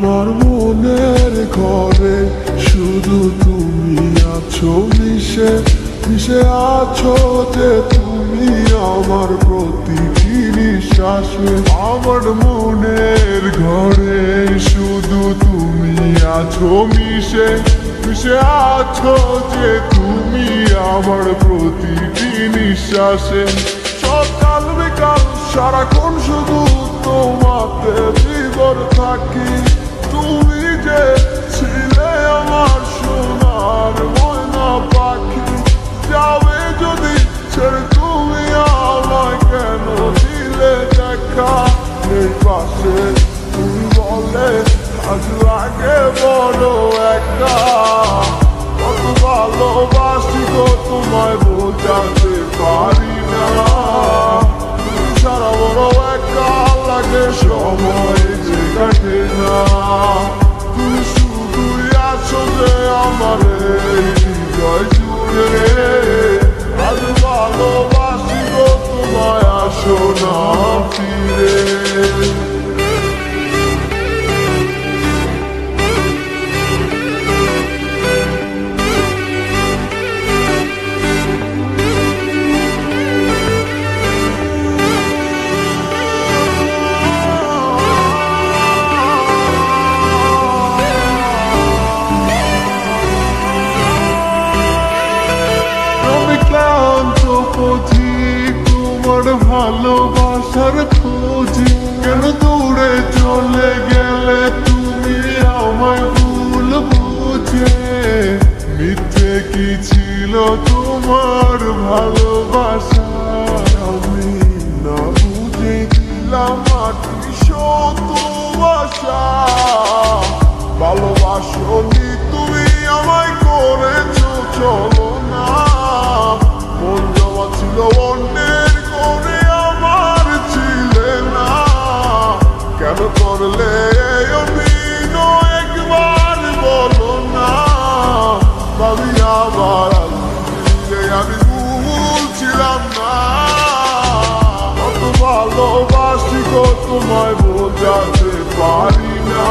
আমার মনের ঘরে শুধু তুমি আছো মিশে মিশে আছো যে তুমি আমার প্রতিটি নিঃশ্বাসে। আমার মনের ঘরে শুধু তুমি আছো মিশে মিশে আছো যে তুমি আমার প্রতিটি নিঃশ্বাসে। সকাল বিকাল সারাক্ষণ শুধু তোমাকে বিবর থাকি। তুমি যে ছিলে আমার সোনার ময়না পাখি, যাবে যদি ছেড়ে তুমি আমায় কেন দিলে দেখা? এই পাশে তুমি বলে আজ লাগে বড় একা। কত ভালোবাসি গো তোমায় বোঝাতে পারি না। তুমি সারা বড় একা লাগে, সময় যে কাটে না। তুমি শুধুই আছো যে আমার এই হৃদয় জুড়ে। আজ ভালোবাসি গো তোমায়, আসো না ফিরে। তোমার ভালোবাসার খোঁজে কেন দূরে চলে গেলে তুমি আমায় ভুল বুঝে? মিথ্যে কি ছিল তোমার ভালোবাসা? আমি না বুঝে দিলাম মাটি শত আশা। ভালোবাসনি তুমি আমায় করেছো চলো না। মন জমা ছিল অন্যের করে, আমার ছিলে না। কেন করলে অভিনয় একবার বলো না? ভাবি আবার আমি ভুলছিলাম না। কত ভালোবাসি গো তোমায় বোঝাতে পারি না।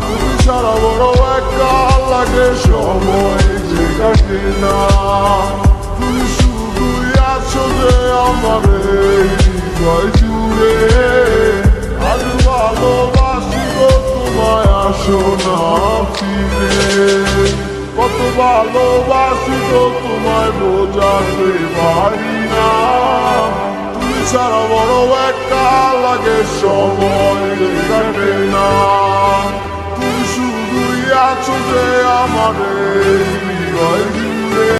তুমি সারা বড় একা লাগে, সময় যে কাটে না। তুমি শুধুই আছো যে আমার এই হৃদয় জুড়ে। আজ ভালোবাসি গো তোমায়, আসো না ফিরে। কত ভালোবাসি গো তোমায় বোঝাতে পারি না। তুমি ছাড়া বড় একা লাগে, সময় কাটে না। তুমি শুধুই আছো যে আমার এই হৃদয় জুড়ে।